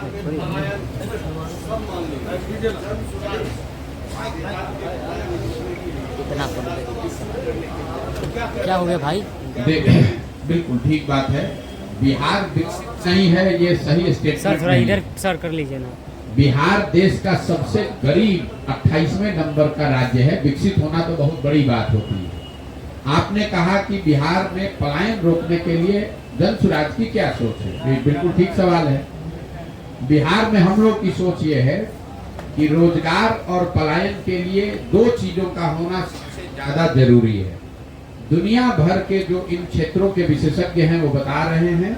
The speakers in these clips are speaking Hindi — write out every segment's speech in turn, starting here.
इतना क्या हो गया भाई? बिल्कुल ठीक बात है। बिहार विकसित नहीं है, ये सही स्टेटमेंट सर थोड़ा इधर सर कर लीजिए ना। बिहार देश का सबसे गरीब 28वें नंबर का राज्य है। विकसित होना तो बहुत बड़ी बात होती है। आपने कहा कि बिहार में पलायन रोकने के लिए जन सुराज की क्या सोच है? ये बिल्कुल ठीक सवाल है। बिहार में हम लोग की सोच ये है कि रोजगार और पलायन के लिए दो चीजों का होना सबसे ज्यादा जरूरी है। दुनिया भर के जो इन क्षेत्रों के विशेषज्ञ हैं वो बता रहे हैं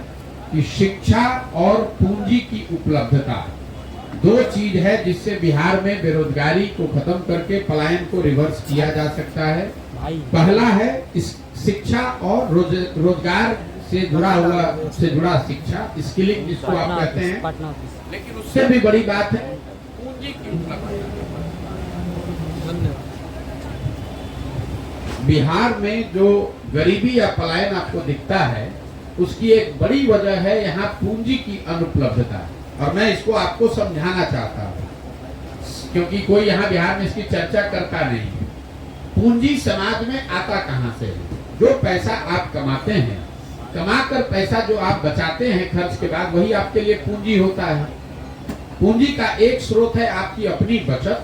कि शिक्षा और पूंजी की उपलब्धता दो चीज है जिससे बिहार में बेरोजगारी को खत्म करके पलायन को रिवर्स किया जा सकता है। पहला है इस शिक्षा और रोजगार से जुड़ा शिक्षा, स्किलिंग जिसको आप कहते हैं। लेकिन उससे भी बड़ी बात है पूंजी की उपलब्धता। बिहार में जो गरीबी या पलायन आपको दिखता है उसकी एक बड़ी वजह है यहाँ पूंजी की अनुपलब्धता। और मैं इसको आपको समझाना चाहता हूँ क्योंकि कोई यहाँ बिहार में इसकी चर्चा करता नहीं है। पूंजी समाज में आता कहाँ से है? जो पैसा आप कमाते हैं, कमाकर पैसा जो आप बचाते हैं खर्च के बाद, वही आपके लिए पूंजी होता है। पूंजी का एक स्रोत है आपकी अपनी बचत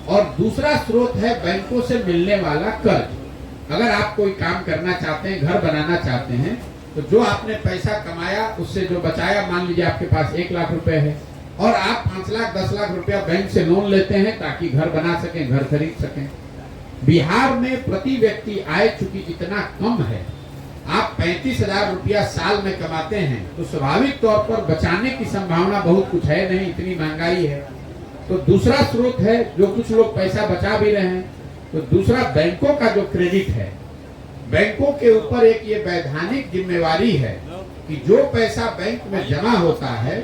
और दूसरा स्रोत है बैंकों से मिलने वाला कर्ज। अगर आप कोई काम करना चाहते हैं, घर बनाना चाहते हैं, तो जो आपने पैसा कमाया उससे जो बचाया, मान लीजिए आपके पास 1 लाख रुपए है और आप 5 लाख 10 लाख रुपया बैंक से लोन लेते हैं ताकि घर बना सकें, घर खरीद सकें। बिहार में प्रति व्यक्ति आय चूंकि इतना कम है, आप 35,000 रुपया साल में कमाते हैं तो स्वाभाविक तौर पर बचाने की संभावना बहुत कुछ है नहीं, इतनी महंगाई है। तो दूसरा स्रोत है जो कुछ लोग पैसा बचा भी रहे हैं, तो दूसरा बैंकों का जो क्रेडिट है। बैंकों के ऊपर एक ये वैधानिक जिम्मेवारी है कि जो पैसा बैंक में जमा होता है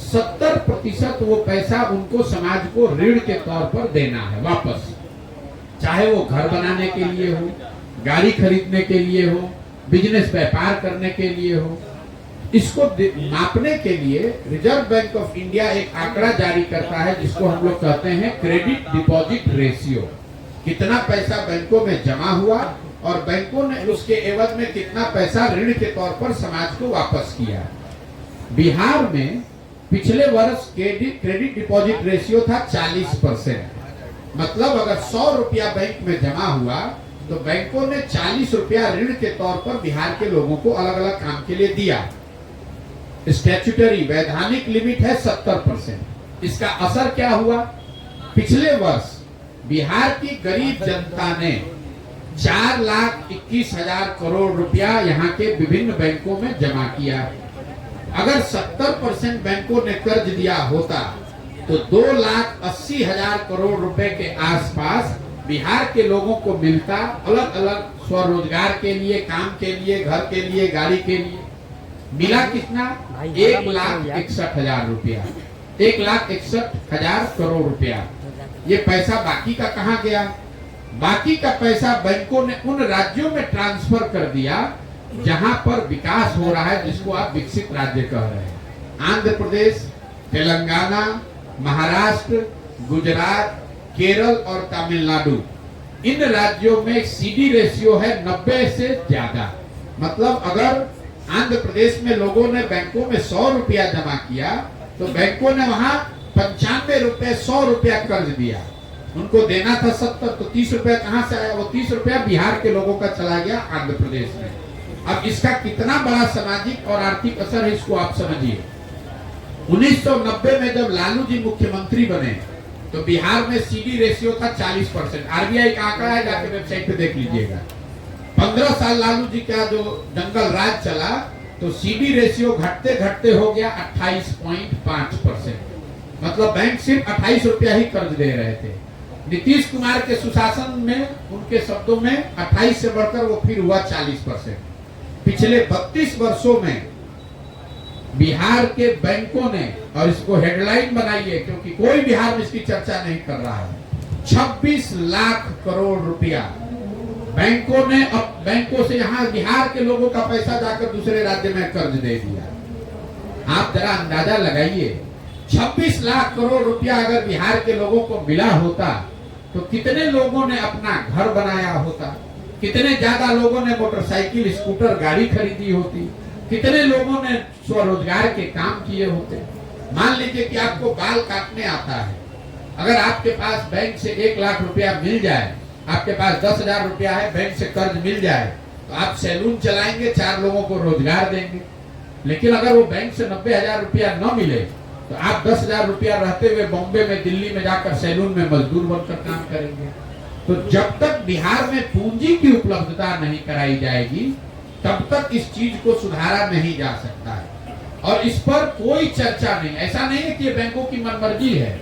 70% वो पैसा उनको समाज को ऋण के तौर पर देना है वापस, चाहे वो घर बनाने के लिए हो, गाड़ी खरीदने के लिए हो, बिजनेस व्यापार करने के लिए हो। इसको मापने के लिए रिजर्व बैंक ऑफ इंडिया एक आंकड़ा जारी करता है जिसको हम लोग कहते हैं क्रेडिट डिपॉजिट रेशियो। कितना पैसा बैंकों में जमा हुआ और बैंकों ने उसके एवज में कितना पैसा ऋण के तौर पर समाज को वापस किया। बिहार में पिछले वर्ष क्रेडिट डिपॉजिट रेशियो था 40%। मतलब अगर 100 रुपया बैंक में जमा हुआ तो बैंकों ने 40 रुपया ऋण के तौर पर बिहार के लोगों को अलग अलग काम के लिए दिया। स्टैट्यूटरी वैधानिक लिमिट है 70%। इसका असर क्या हुआ? पिछले वर्ष बिहार की गरीब जनता ने 4,21,000 करोड़ रुपया यहाँ के विभिन्न बैंकों में जमा किया। अगर 70% बैंकों ने कर्ज दिया होता तो 2,80,000 करोड़ रुपए के आसपास बिहार के लोगों को मिलता, अलग अलग स्वरोजगार के लिए, काम के लिए, घर के लिए, गाड़ी के लिए। मिला कितना? 1,61,000 रुपया, 1,61,000 करोड़ रुपया। ये पैसा बाकी का कहाँ गया? बाकी का पैसा बैंकों ने उन राज्यों में ट्रांसफर कर दिया जहां पर विकास हो रहा है, जिसको आप विकसित राज्य कह रहे हैं। आंध्र प्रदेश, तेलंगाना, महाराष्ट्र, गुजरात, केरल और तमिलनाडु, इन राज्यों में सीडी रेशियो है 90 से ज्यादा। मतलब अगर आंध्र प्रदेश में लोगों ने बैंकों में 100 रुपया जमा किया तो बैंकों ने वहां 95 रुपए 100 रुपया कर्ज दिया। उनको देना था 70, तो 30 रुपया कहां से आया? वो 30 रुपया बिहार के लोगों का चला गया आंध्र प्रदेश में। अब इसका कितना बड़ा सामाजिक और आर्थिक असर है इसको आप समझिए। 1990 में जब लालू जी मुख्यमंत्री बने तो बिहार में सीडी रेशियो था 40%। आरबीआई का आंकड़ा है, जाके वेबसाइट पे देख लीजिएगा। 15 साल लालू जी का जो जंगल राज चला तो सीडी रेशियो घटते घटते हो गया 28.5%। मतलब बैंक सिर्फ 28 रुपया ही कर्ज दे रहे थे। नीतीश कुमार के सुशासन में, उनके शब्दों में 28 से बढ़कर वो फिर हुआ 40%। पिछले 32 वर्षों में बिहार के बैंकों ने, और इसको हेडलाइन बनाइए क्योंकि कोई बिहार में इसकी चर्चा नहीं कर रहा है, 26 लाख करोड़ रुपया बैंकों ने अब बैंकों से यहाँ बिहार के लोगों का पैसा जाकर दूसरे राज्य में कर्ज दे दिया। आप जरा अंदाजा लगाइए, 26 लाख करोड़ रुपया अगर बिहार के लोगों को मिला होता तो कितने लोगों ने अपना घर बनाया होता, कितने ज्यादा लोगों ने मोटरसाइकिल स्कूटर गाड़ी खरीदी होती, कितने लोगों ने स्वरोजगार के काम किए होते। मान लीजिए कि आपको बाल काटने आता है, अगर आपके पास बैंक से 1 लाख रुपया मिल जाए, आपके पास 10,000 रुपया है, बैंक से कर्ज मिल जाए, तो आप सैलून चलाएंगे, 4 लोगों को रोजगार देंगे। लेकिन अगर वो बैंक से 90,000 रुपया न मिले तो आप 10,000 रुपया रहते हुए बॉम्बे में, दिल्ली में जाकर सैलून में मजदूर बनकर काम करेंगे। तो जब तक बिहार में पूंजी की उपलब्धता नहीं कराई जाएगी तब तक इस चीज को सुधारा नहीं जा सकता है। और इस पर कोई चर्चा नहीं, ऐसा नहीं है कि ये बैंकों की मनमर्जी है,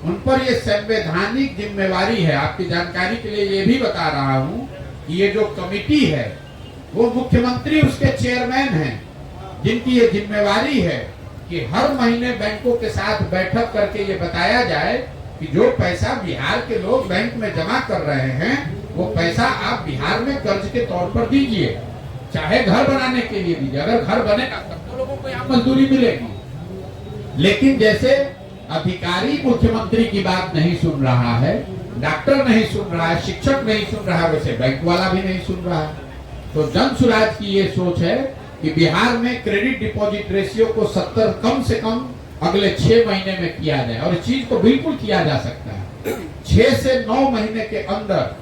उन पर ये संवैधानिक जिम्मेवारी है। आपकी जानकारी के लिए ये भी बता रहा हूँ कि ये जो कमिटी है वो मुख्यमंत्री उसके चेयरमैन हैं, जिनकी ये जिम्मेवारी है कि हर महीने बैंकों के साथ बैठक करके ये बताया जाए कि जो पैसा बिहार के लोग बैंक में जमा कर रहे हैं वो पैसा आप बिहार में कर्ज के तौर पर दीजिए, चाहे घर बनाने के लिए दीजिए। अगर घर बनेगा तब तो लोगों को यहाँ मजदूरी मिलेगी। लेकिन जैसे अधिकारी मुख्यमंत्री की बात नहीं सुन रहा है, डॉक्टर नहीं सुन रहा है, शिक्षक नहीं सुन रहा है, वैसे बैंक वाला भी नहीं सुन रहा है। तो जन सुराज की ये सोच है कि बिहार में क्रेडिट डिपॉजिट रेशियो को 70 कम से कम अगले 6 महीने में किया जाए। और इस चीज को बिल्कुल किया जा सकता है। 6 से 9 महीने के अंदर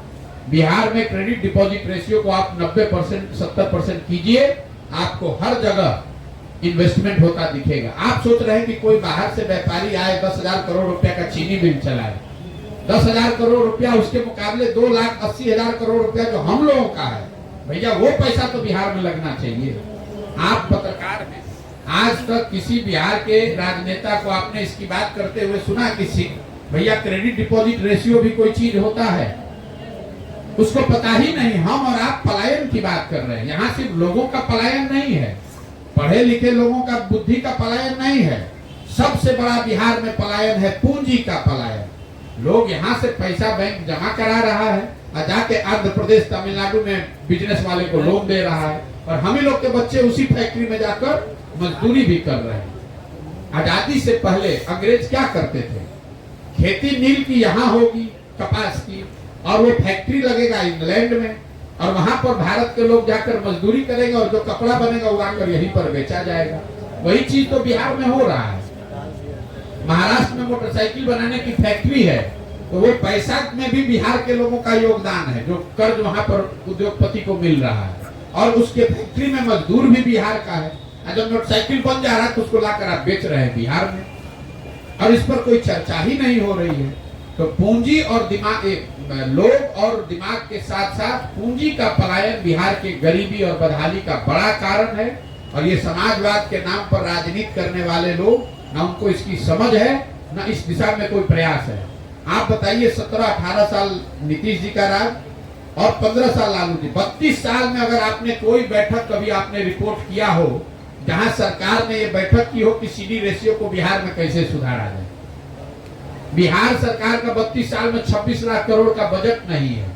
बिहार में क्रेडिट डिपॉजिट रेशियो को आप 90% 70% कीजिए, आपको हर जगह इन्वेस्टमेंट होता दिखेगा। आप सोच रहे हैं कि कोई बाहर से व्यापारी आए 10,000 करोड़ रुपया का चीनी मिल चलाए, 10,000 करोड़ रुपया, उसके मुकाबले 2,80,000 करोड़ रुपया जो हम लोगों का है, भैया वो पैसा तो बिहार में लगना चाहिए। आप पत्रकार हैं, आज तक किसी बिहार के राजनेता को आपने इसकी बात करते हुए सुना किसी, भैया क्रेडिट डिपॉजिट रेशियो भी कोई चीज होता है? उसको पता ही नहीं। हम और आप पलायन की बात कर रहे हैं। यहाँ सिर्फ लोगों का पलायन नहीं है, पढ़े लिखे लोगों का बुद्धि का पलायन नहीं है, सबसे बड़ा बिहार में पलायन है पूंजी का पलायन। लोग यहाँ से पैसा बैंक जमा करा रहा है और जाके आंध्र प्रदेश तमिलनाडु में बिजनेस वाले को लोन दे रहा है, और हम ही लोग के बच्चे उसी फैक्ट्री में जाकर मजदूरी भी कर रहे हैं। आजादी से पहले अंग्रेज क्या करते थे? खेती नील की यहाँ होगी, कपास की, और वो फैक्ट्री लगेगा इंग्लैंड में, और वहां पर भारत के लोग जाकर मजदूरी करेंगे, और जो कपड़ा बनेगा वो आकर यहीं पर बेचा जाएगा। वही चीज तो बिहार में हो रहा है। महाराष्ट्र में मोटरसाइकिल बनाने की फैक्ट्री है, तो वो पैसा में भी बिहार के लोगों का योगदान है, जो कर्ज वहां पर उद्योगपति को मिल रहा है, और उसके फैक्ट्री में मजदूर भी बिहार का है। जब मोटरसाइकिल बन जा रहा है तो उसको लाकर आप बेच रहे हैं बिहार में, और इस पर कोई चर्चा ही नहीं हो रही है। तो पूंजी और दिमाग, लोग और दिमाग के साथ साथ पूंजी का पलायन बिहार के गरीबी और बदहाली का बड़ा कारण है। और ये समाजवाद के नाम पर राजनीति करने वाले लोग, ना उनको इसकी समझ है, ना इस दिशा में कोई प्रयास है। आप बताइए, 17-18 साल नीतीश जी का राज और 15 साल लालू जी, 32 साल में अगर आपने कोई बैठक कभी आपने रिपोर्ट किया हो जहां सरकार ने ये बैठक की हो कि सीडी रेशियो को बिहार में कैसे सुधारा जाए? बिहार सरकार का 32 साल में 26 लाख करोड़ का बजट नहीं है,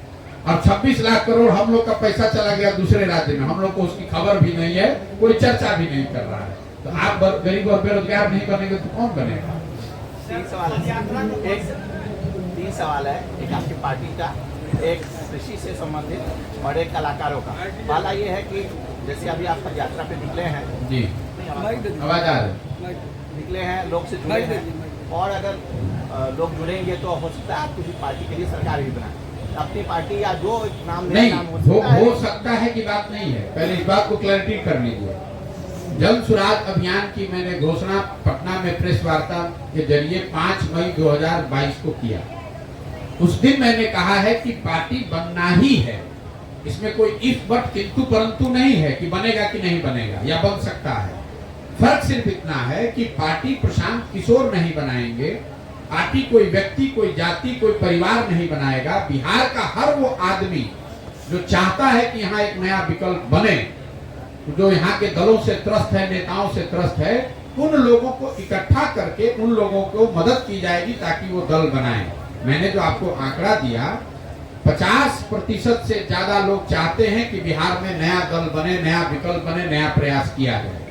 और 26 लाख करोड़ हम लोग का पैसा चला गया दूसरे राज्य में, हम लोग को उसकी खबर भी नहीं है, कोई चर्चा भी नहीं कर रहा है। तो आप गरीब और बेरोजगार नहीं बनेंगे तो कौन बनेगा? 3 सवाल है, एक आपकी पार्टी का, एक कृषि से संबंधित और एक कलाकारों का। वाला ये है कि जैसे अभी आप यात्रा पे निकले हैं जी, आवाज आ रही, निकले हैं, लोग से जुड़े हैं, और अगर लोग जुड़ेंगे तो हो सकता है आप किसी पार्टी के लिए सरकार भी बनाए, अपनी पार्टी या जो नाम नहीं नाम हो सकता है कि बात नहीं है। पहले इस बात को क्लैरिटी कर लीजिए। जन सुराज अभियान की मैंने घोषणा पटना में प्रेस वार्ता के जरिए 5 मई 2022 को किया। उस दिन मैंने कहा है कि पार्टी बनना ही है, इसमें कोई इफ बट किंतु परंतु नहीं है कि बनेगा कि नहीं बनेगा या बन सकता है। फर्क सिर्फ इतना है कि पार्टी प्रशांत किशोर नहीं बनाएंगे, पार्टी कोई व्यक्ति, कोई जाति, कोई परिवार नहीं बनाएगा। बिहार का हर वो आदमी जो चाहता है कि यहाँ एक नया विकल्प बने, जो यहाँ के दलों से त्रस्त है, नेताओं से त्रस्त है, उन लोगों को इकट्ठा करके उन लोगों को मदद की जाएगी ताकि वो दल बनाए। मैंने जो आपको आंकड़ा दिया, 50% से ज्यादा लोग चाहते हैं कि बिहार में नया दल बने, नया विकल्प बने, नया प्रयास किया जाए।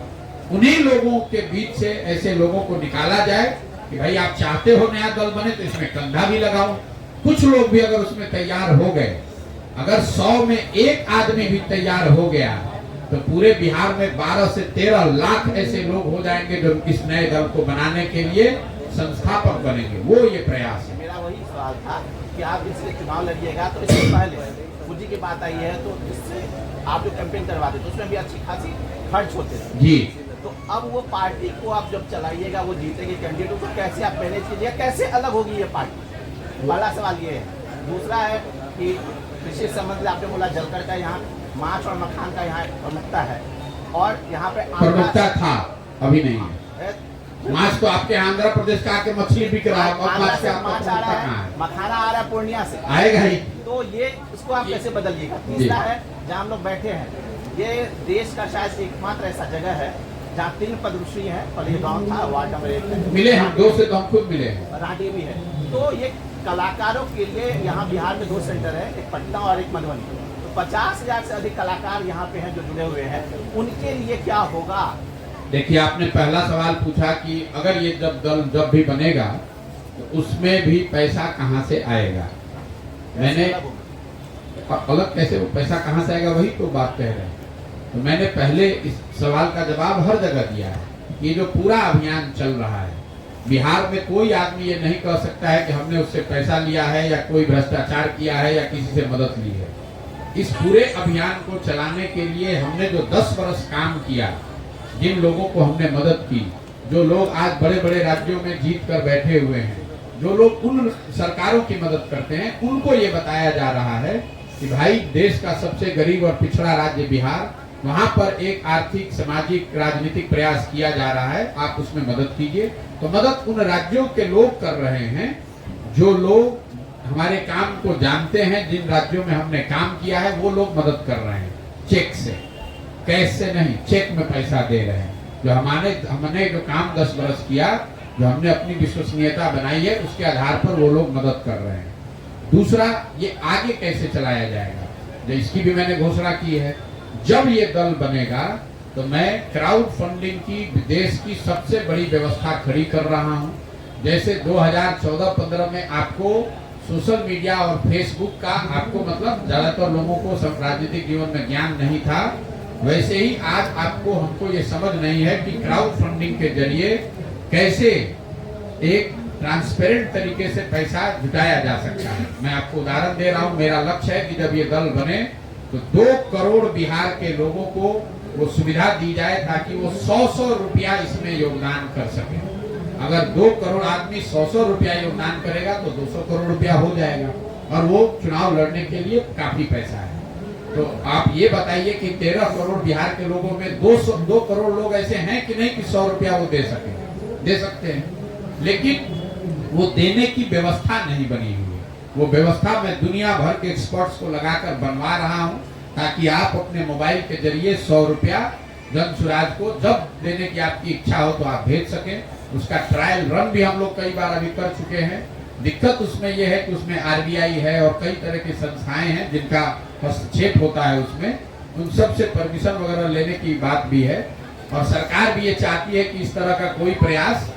उन्हीं लोगों के बीच से ऐसे लोगों को निकाला जाए कि भाई आप चाहते हो नया दल बने तो इसमें कंधा भी लगाओ। कुछ लोग भी अगर उसमें तैयार हो गए, अगर 100 में एक आदमी भी तैयार हो गया तो पूरे बिहार में 12 से 13 लाख ऐसे लोग हो जाएंगे जो इस नए दल को बनाने के लिए संस्थापक बनेंगे। वो ये प्रयास है। मेरा वही सवाल था कि आप इसलिए चुनाव लड़िएगा तो इससे पहले पूंजी की बात आई है, तो इससे आप जो कैंपेन करवाते तो उसमें भी अच्छी खासी खर्च होते थे जी। तो अब वो पार्टी को आप जब चलाइएगा, वो जीतेगी कैंडिडेट को कैसे आप मैनेज कीजिए, कैसे अलग होगी ये पार्टी? पहला सवाल ये है। दूसरा है कि कृषि संबंध आपने बोला जलकर का यहाँ माछ और मखान का यहाँ प्रमुखता है, और यहाँ पे प्रमुखता था, अभी नहीं है। माछ तो आपके आंध्र प्रदेश का आके मछली बिक रहा है, और माछ का माछ आ रहा है, मखाना आ रहा है पूर्णिया से, आएगा ही। तो ये इसको आप कैसे बदलिएगा? तीसरा है जहाँ हम लोग बैठे हैं, ये देश का शायद एकमात्र ऐसा जगह है जहाँ 3 पद्मश्री हैं। पहले गाँव था, वार्ड नंबर 1 में मिले हैं, 2 से तो हम खुद मिले हैं, राठी भी है। तो ये कलाकारों के लिए यहाँ बिहार में 2 सेंटर है, एक पटना और एक मधुबनी। तो 50,000 से अधिक कलाकार यहाँ पे हैं जो जुड़े हुए हैं, उनके लिए क्या होगा? देखिए, आपने पहला सवाल पूछा कि अगर ये जब भी बनेगा तो उसमें भी पैसा कहाँ से आएगा। मैंने अलग कैसे वो पैसा कहाँ से आएगा, वही तो बात कह रहे हैं। तो मैंने पहले इस सवाल का जवाब हर जगह दिया है। ये जो पूरा अभियान चल रहा है, बिहार में कोई आदमी ये नहीं कह सकता है कि हमने उससे पैसा लिया है या कोई भ्रष्टाचार किया है या किसी से मदद ली है। इस पूरे अभियान को चलाने के लिए हमने जो 10 वर्ष काम किया, जिन लोगों को हमने मदद की, जो लोग आज बड़े बड़े राज्यों में जीत कर बैठे हुए हैं, जो लोग उन सरकारों की मदद करते हैं, उनको ये बताया जा रहा है कि भाई देश का सबसे गरीब और पिछड़ा राज्य बिहार, वहां पर एक आर्थिक, सामाजिक, राजनीतिक प्रयास किया जा रहा है, आप उसमें मदद कीजिए। तो मदद उन राज्यों के लोग कर रहे हैं जो लोग हमारे काम को जानते हैं, जिन राज्यों में हमने काम किया है वो लोग मदद कर रहे हैं। चेक से, कैश से नहीं, चेक में पैसा दे रहे हैं। जो हमने जो काम 10 वर्ष किया, जो हमने अपनी विश्वसनीयता बनाई है, उसके आधार पर वो लोग मदद कर रहे हैं। दूसरा, ये आगे कैसे चलाया जाएगा, जो इसकी भी मैंने घोषणा की है। जब ये दल बनेगा तो मैं क्राउड फंडिंग की देश की सबसे बड़ी व्यवस्था खड़ी कर रहा हूं। जैसे 2014-15 में आपको सोशल मीडिया और फेसबुक का, आपको मतलब ज्यादातर लोगों को राजनीतिक जीवन में ज्ञान नहीं था, वैसे ही आज आपको हमको ये समझ नहीं है कि क्राउड फंडिंग के जरिए कैसे एक ट्रांसपेरेंट तरीके से पैसा जुटाया जा सकता है। मैं आपको उदाहरण दे रहा हूं। मेरा लक्ष्य है कि जब ये दल बने तो 2 करोड़ बिहार के लोगों को वो सुविधा दी जाए ताकि वो 100-100 रुपया इसमें योगदान कर सके। अगर 2 करोड़ आदमी 100-100 रुपया योगदान करेगा तो 200 करोड़ रुपया हो जाएगा, और वो चुनाव लड़ने के लिए काफी पैसा है। तो आप ये बताइए कि 13 करोड़ बिहार के लोगों में 2 करोड़ लोग ऐसे हैं कि नहीं कि 100 रुपया वो दे सकते हैं, लेकिन वो देने की व्यवस्था नहीं बनी हुई है। वो व्यवस्था मैं दुनिया भर के एक्सपर्ट्स को लगाकर बनवा रहा हूं, ताकि आप अपने मोबाइल के जरिए 100 रुपया जन सुराज को जब देने की आपकी इच्छा हो तो आप भेज सकें। उसका ट्रायल रन भी हम लोग कई बार अभी कर चुके हैं। दिक्कत उसमें यह है कि उसमें आरबीआई है और कई तरह की संस्थाएं हैं जिनका हस्तक्षेप होता है उसमें, उन सब से परमिशन वगैरह लेने की बात भी है। और सरकार भी ये चाहती है कि इस तरह का कोई प्रयास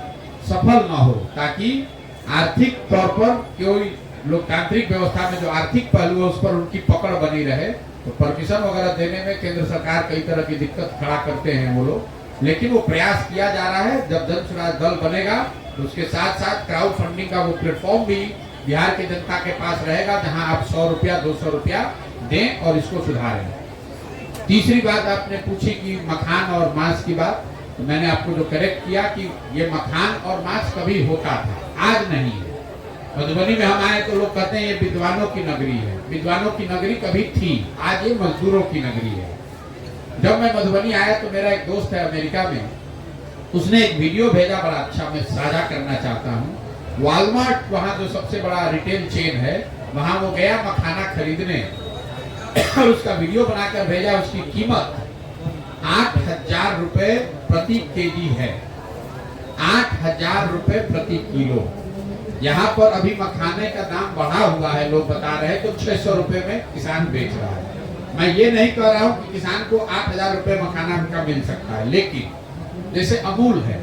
सफल न हो, ताकि आर्थिक तौर पर कोई लोकतांत्रिक व्यवस्था में जो आर्थिक पहलू है उस पर उनकी पकड़ बनी रहे। तो परमिशन वगैरह देने में केंद्र सरकार कई तरह की दिक्कत खड़ा करते हैं वो लोग, लेकिन वो प्रयास किया जा रहा है। जब जन सुराज दल बनेगा तो उसके साथ साथ क्राउड फंडिंग का वो प्लेटफॉर्म भी बिहार की जनता के पास रहेगा, जहां आप 100 रुपया 200 रुपया दें और इसको सुधारें। तीसरी बात आपने पूछी कि मखान और मांस की बात, तो मैंने आपको जो करेक्ट किया कि ये मखान और मांस कभी होता था, आज नहीं है। मधुबनी में हम आए तो लोग कहते हैं ये विद्वानों की नगरी है। विद्वानों की नगरी कभी थी, आज ये मजदूरों की नगरी है। जब मैं मधुबनी आया तो मेरा एक दोस्त है अमेरिका में, उसने एक वीडियो भेजा, बड़ा अच्छा, मैं साझा करना चाहता हूँ। वॉलमार्ट, वहाँ जो सबसे बड़ा रिटेल चेन है, वहाँ वो गया मखाना खरीदने और उसका वीडियो बनाकर भेजा। उसकी कीमत 8,000 रुपए प्रति केजी है, 8,000 रुपए प्रति किलो। यहाँ पर अभी मखाने का दाम बढ़ा हुआ है, लोग बता रहे हैं, तो 600 रुपए में किसान बेच रहा है। मैं ये नहीं कह रहा हूँ कि किसान को 8,000 रुपए मखाना का मिल सकता है, लेकिन जैसे अमूल है,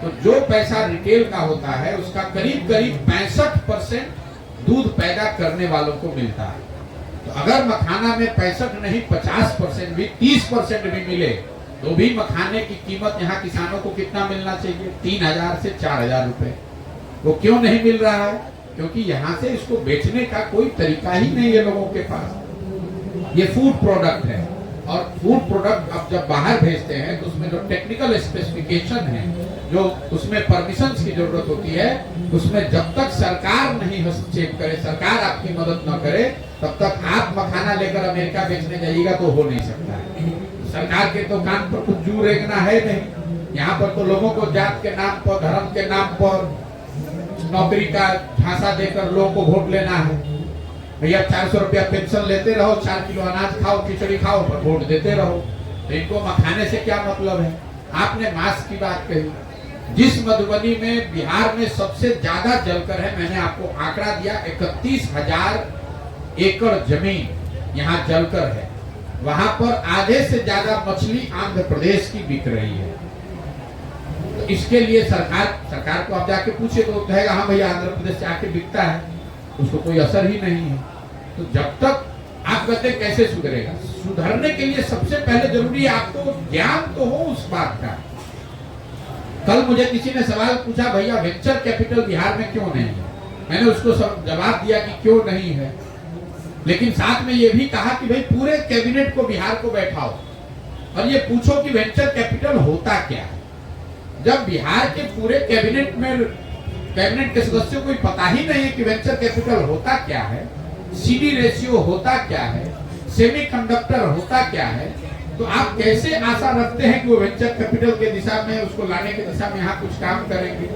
तो जो पैसा रिटेल का होता है उसका करीब करीब 65% दूध पैदा करने वालों को मिलता है। तो अगर मखाना में 65 नहीं 50% भी 30% भी मिले तो भी मखाने की कीमत यहाँ किसानों को कितना मिलना चाहिए? 3,000 से 4,000 रुपए। वो क्यों नहीं मिल रहा है? क्योंकि यहाँ से इसको बेचने का कोई तरीका ही नहीं है लोगों के पास। ये फूड प्रोडक्ट है और फूड प्रोडक्ट अब जब बाहर भेजते हैं तो उसमें जो टेक्निकल स्पेसिफिकेशन है, जो उसमें परमिशंस की जरूरत होती है, उसमें जब तक सरकार नहीं हस्तक्षेप करे, सरकार आपकी मदद न करे, तब तक आप मखाना लेकर अमेरिका बेचने जाइएगा तो हो नहीं सकता है। सरकार के तो कान पर कुछ जू रेंगना है नहीं। यहाँ पर तो लोगों को जात के नाम पर, धर्म के नाम पर, नौकरी का झांसा देकर लोगों को वोट लेना है। भैया 400 रुपया पेंशन लेते रहो, 4 किलो अनाज खाओ, खिचड़ी खाओ, पर वोट देते रहो। तो इनको मखाने से क्या मतलब है? आपने मास्क की बात कही। जिस मधुबनी में बिहार में सबसे ज्यादा जलकर है, मैंने आपको आंकड़ा दिया, 31,000 एकड़ जमीन यहाँ जलकर है। वहां पर आधे से ज्यादा मछली आंध्र प्रदेश की बिक रही है। तो इसके लिए सरकार को आप जाके पूछे तो कहेगा हाँ भैया आंध्र प्रदेश से आके बिकता है, उसको कोई असर ही नहीं है। तो जब तक आप कहते कैसे सुधरेगा? सुधरने के लिए सबसे पहले जरूरी है आपको ज्ञान तो हो उस बात का। कल मुझे किसी ने सवाल पूछा, भैया वेंचर कैपिटल बिहार में क्यों नहीं है? मैंने उसको जवाब दिया कि क्यों नहीं है, लेकिन साथ में ये भी कहा कि भाई पूरे कैबिनेट को बिहार को बैठाओ और ये पूछो कि वेंचर कैपिटल होता क्या है। जब बिहार के पूरे कैबिनेट के सदस्यों को पता ही नहीं है कि वेंचर कैपिटल होता क्या है, सीडी रेशियो होता क्या है, सेमीकंडक्टर होता क्या है, तो आप कैसे आशा रखते हैं कि वो वेंचर कैपिटल के दिशा में, उसको लाने की दिशा में यहाँ कुछ काम करेंगे?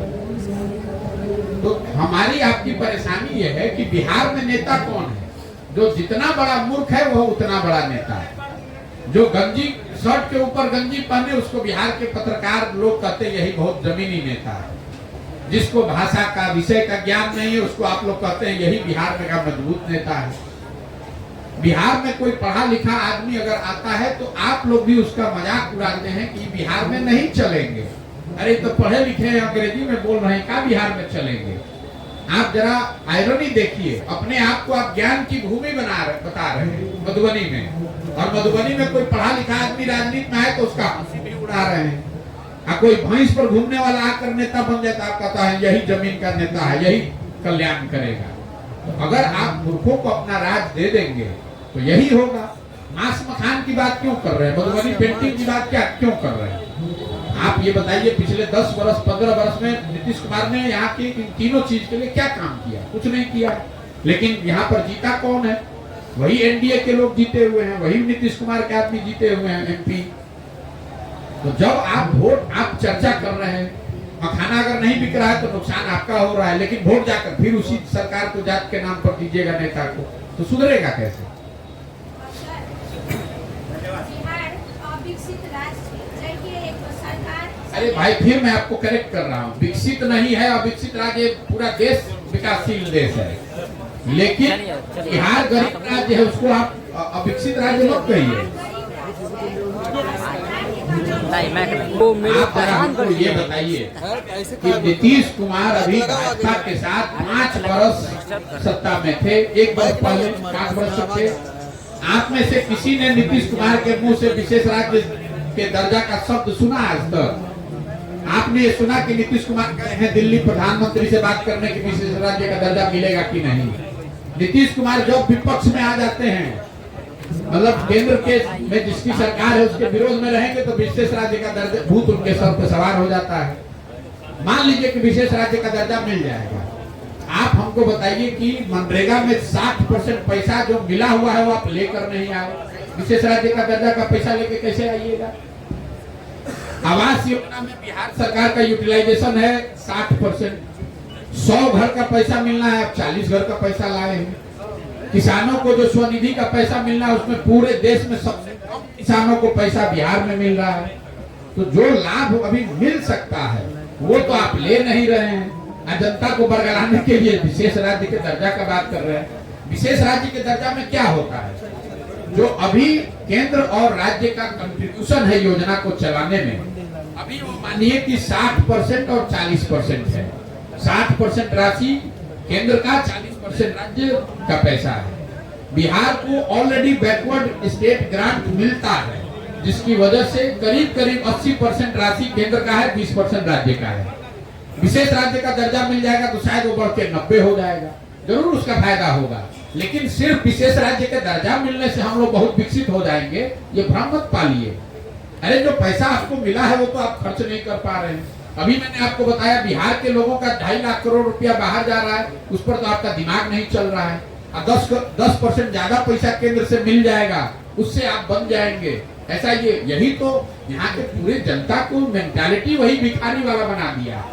तो हमारी आपकी परेशानी ये है कि बिहार में नेता कौन है? जो जितना बड़ा मूर्ख है वो उतना बड़ा नेता है। जो गंजी शर्ट के ऊपर गंजी पहने उसको बिहार के पत्रकार लोग कहते हैं यही बहुत जमीनी नेता है। जिसको भाषा का, विषय का ज्ञान नहीं है उसको आप लोग कहते हैं यही बिहार में का मजबूत नेता है। बिहार में कोई पढ़ा लिखा आदमी अगर आता है तो आप लोग भी उसका मजाक उड़ाते हैं कि बिहार में नहीं चलेंगे। अरे तो पढ़े लिखे अंग्रेजी में बोल रहे हैं, क्या बिहार में चलेंगे? आप जरा आयरनी देखिए, अपने आप को आप ज्ञान की भूमि बता रहे हैं मधुबनी में, और मधुबनी में कोई पढ़ा लिखा आदमी राजनीति में है तो उसका हंसी भी उड़ा रहे हैं। कोई भैंस पर घूमने वाला आकर नेता बन जाता, आप कहता है यही जमीन का नेता है, यही कल्याण करेगा। तो अगर आप मूर्खों को अपना राज दे देंगे तो यही होगा। मांस मखान की बात क्यों कर रहे हैं? मधुबनी पेंटिंग की बात क्या क्यों कर रहे हैं? आप ये बताइए, पिछले 10 वर्ष 15 वर्ष में नीतीश कुमार ने यहाँ की इन तीनों चीज के लिए क्या काम किया? कुछ नहीं किया। लेकिन यहाँ पर जीता कौन है? वही एनडीए के लोग जीते हुए हैं, वही नीतीश कुमार के आदमी जीते हुए हैं एमपी। तो जब आप चर्चा कर रहे हैं, मखाना अगर नहीं बिक रहा है तो नुकसान आपका हो रहा है, लेकिन वोट जाकर फिर उसी सरकार को जात के नाम पर दीजिएगा नेता को, तो सुधरेगा कैसे? अरे भाई फिर मैं आपको करेक्ट कर रहा हूँ, विकसित नहीं है, अविकसित राज्य, पूरा देश विकासशील देश है, लेकिन बिहार गरीब राज्य है, उसको आप अविकसित राज्य मत कहिए। आप हमको ये बताइए कि नीतीश कुमार अभी भाजपा के साथ 5 वर्ष सत्ता में थे, 1 वर्ष पहले 5 वर्ष थे। आप में से किसी ने नीतीश कुमार के मुंह से विशेष राज्य के दर्जा का शब्द सुना आज तक? आपने ये सुना कि नीतीश कुमार कहे हैं दिल्ली प्रधानमंत्री से बात करने की विशेष राज्य का दर्जा मिलेगा कि नहीं? नीतीश कुमार जब विपक्ष में आ जाते हैं, मतलब केंद्र के में जिसकी सरकार है उसके विरोध में रहेंगे, तो विशेष राज्य का दर्जा भूत उनके सर पर सवार हो जाता है। मान लीजिए कि विशेष राज्य का दर्जा मिल जाएगा, आप हमको बताइए कि मनरेगा में 60% पैसा जो मिला हुआ है वो आप लेकर नहीं आए, विशेष राज्य का दर्जा का पैसा लेके कैसे आइएगा? आवास योजना में बिहार सरकार का यूटिलाइजेशन है 60%, 100 घर का पैसा मिलना है, आप 40 घर का पैसा लाए हैं। किसानों को जो स्वनिधि का पैसा मिलना है उसमें पूरे देश में सबसे कम किसानों को पैसा बिहार में मिल रहा है। तो जो लाभ अभी मिल सकता है वो तो आप ले नहीं रहे हैं। जनता को बरगलाने के लिए विशेष राज्य के दर्जा का बात कर रहे हैं। विशेष राज्य के दर्जा में क्या होता है? जो अभी केंद्र और राज्य का कंट्रीब्यूशन है योजना को चलाने में, अभी वो मानिए कि 60% और 40% है। 60% राशि केंद्र का, 40% राज्य का पैसा है। बिहार को ऑलरेडी बैकवर्ड स्टेट ग्रांट मिलता है, जिसकी वजह से करीब करीब 80% राशि केंद्र का है, 20% राज्य का है। विशेष राज्य का दर्जा मिल जाएगा तो शायद वो बढ़ के 90 हो जाएगा, जरूर उसका फायदा होगा। लेकिन सिर्फ विशेष राज्य का दर्जा मिलने से हम लोग बहुत विकसित हो जाएंगे, ये भ्रम मत पालिए। अरे जो पैसा आपको मिला है वो तो आप खर्च नहीं कर पा रहे हैं। अभी मैंने आपको बताया बिहार के लोगों का 2.5 लाख करोड़ रुपया बाहर जा रहा है, उस पर तो आपका दिमाग नहीं चल रहा है। 10% ज्यादा पैसा केंद्र से मिल जाएगा, उससे आप बन जाएंगे। ऐसा यही तो यहाँ के पूरे जनता को मेंटालिटी वही भिखारी वाला बना दिया।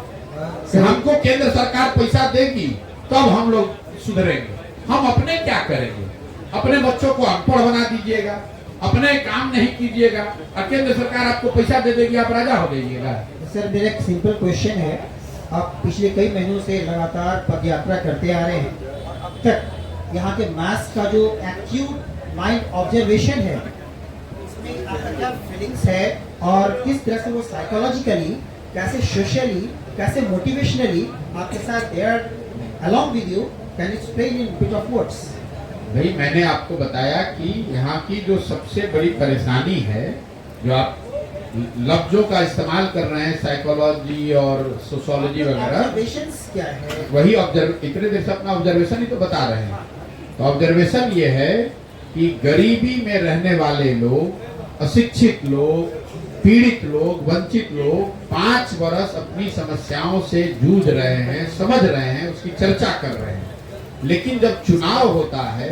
हमको केंद्र सरकार पैसा देगी तब हम लोग सुधरेंगे। हम अपने क्या करेंगे? अपने बच्चों को अनपढ़ बना दीजिएगा, अपने काम नहीं कीजिएगा, और केंद्र सरकार आपको पैसा दे देगी, आप राजा हो जाइएगा। सर मेरा एक सिंपल क्वेश्चन है, आप पिछले कई महीनों से लगातार पद यात्रा करते आ रहे हैं, अब तक यहाँ के मास का जो एक्यूट माइंड ऑब्जर्वेशन है, इसमें आपका क्या फीलिंग्स है और किस तरह से वो साइकोलॉजिकली, कैसे सोशली, कैसे मोटिवेशनली आपके साथ there along with you, can you explain in bit of words? भाई मैंने आपको बताया कि यहाँ की जो सबसे बड़ी परेशानी है, जो आप लफ्जों का इस्तेमाल कर रहे हैं, साइकोलॉजी और सोशोलॉजी वगैरह, ऑब्जर्वेशंस क्या है? वही इतने देर से अपना ऑब्जर्वेशन ही तो बता रहे हैं। तो ऑब्जर्वेशन ये है कि गरीबी में रहने वाले लोग, अशिक्षित लोग, पीड़ित लोग, वंचित लोग 5 वर्ष अपनी समस्याओं से जूझ रहे हैं, समझ रहे हैं, उसकी चर्चा कर रहे हैं। लेकिन जब चुनाव होता है,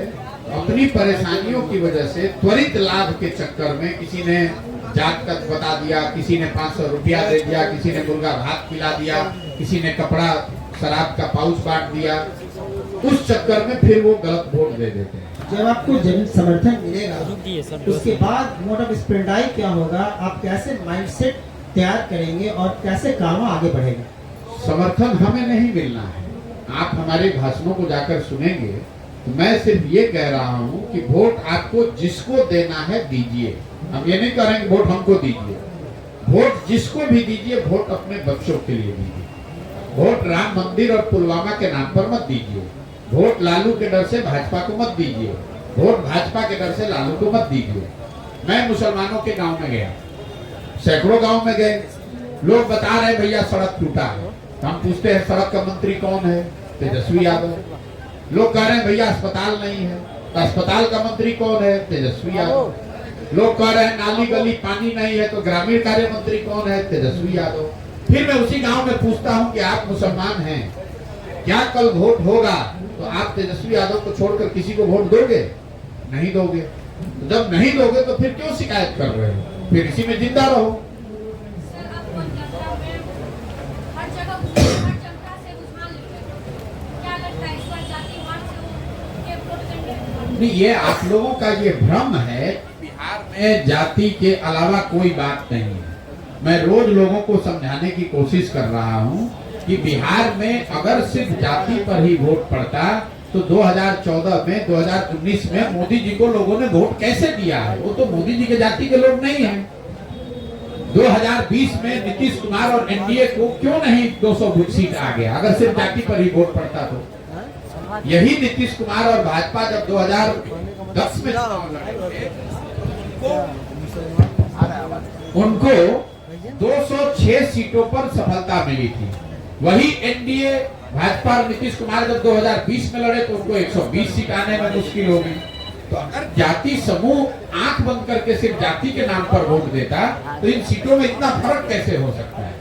अपनी परेशानियों की वजह से त्वरित लाभ के चक्कर में किसी ने जात का बता दिया, किसी ने 500 रुपया दे दिया, किसी ने मुर्गा भात खिला दिया, किसी ने कपड़ा शराब का पाउच बांट दिया, उस चक्कर में फिर वो गलत वोट दे देते हैं। जब आपको जन समर्थन मिलेगा उसके बाद मोड ऑफ स्पेंडाई क्या होगा? आप कैसे माइंडसेट तैयार करेंगे और कैसे काम आगे बढ़ेगा? समर्थन हमें नहीं मिलना है। आप हमारे भाषणों को जाकर सुनेंगे तो मैं सिर्फ ये कह रहा हूँ कि वोट आपको जिसको देना है दीजिए। हम ये नहीं कह रहे हैं कि वोट हमको दीजिए, वोट जिसको भी दीजिए, वोट अपने बच्चों के लिए दीजिए। वोट राम मंदिर और पुलवामा के नाम पर मत दीजिए। वोट लालू के डर से भाजपा को मत दीजिए। वोट भाजपा के डर से लालू को मत दीजिए। मैं मुसलमानों के गांव में गया, सैकड़ों गांव में गए, लोग बता रहे भैया सड़क टूटा है। हम पूछते हैं सड़क का मंत्री कौन है? तेजस्वी यादव। लोग कह रहे हैं भैया अस्पताल नहीं है, तो अस्पताल का मंत्री कौन है? तेजस्वी यादव। लोग कह रहे हैं नाली गली पानी नहीं है, तो ग्रामीण कार्य मंत्री कौन है? तेजस्वी यादव। फिर मैं उसी गांव में पूछता हूं कि आप मुसलमान हैं, क्या कल वोट होगा तो आप तेजस्वी यादव को छोड़कर किसी को वोट दोगे? नहीं दोगे। तो जब नहीं दोगे तो फिर क्यों शिकायत कर रहे हो? फिर इसी में जिंदा रहो। नहीं, ये आप लोगों का ये भ्रम है। बिहार में जाति के अलावा कोई बात नहीं है। मैं रोज लोगों को समझाने की कोशिश कर रहा हूँ कि बिहार में अगर सिर्फ जाति पर ही वोट पड़ता तो 2014 में, 2019 में मोदी जी को लोगों ने वोट कैसे दिया है? वो तो मोदी जी के जाति के लोग नहीं हैं। 2020 में नीतीश कुमार और एनडीए को क्यों नहीं 200 सीट आ गया अगर सिर्फ जाति पर ही वोट पड़ता तो? यही नीतीश कुमार और भाजपा जब 2010 में उनको 206 सीटों पर सफलता मिली थी। वही एनडीए भाजपा और नीतीश कुमार जब 2020 में लड़े तो उनको 120 सीट आने में मुश्किल होगी। तो अगर जाति समूह आंख बंद करके सिर्फ जाति के नाम पर वोट देता तो इन सीटों में इतना फर्क कैसे हो सकता है?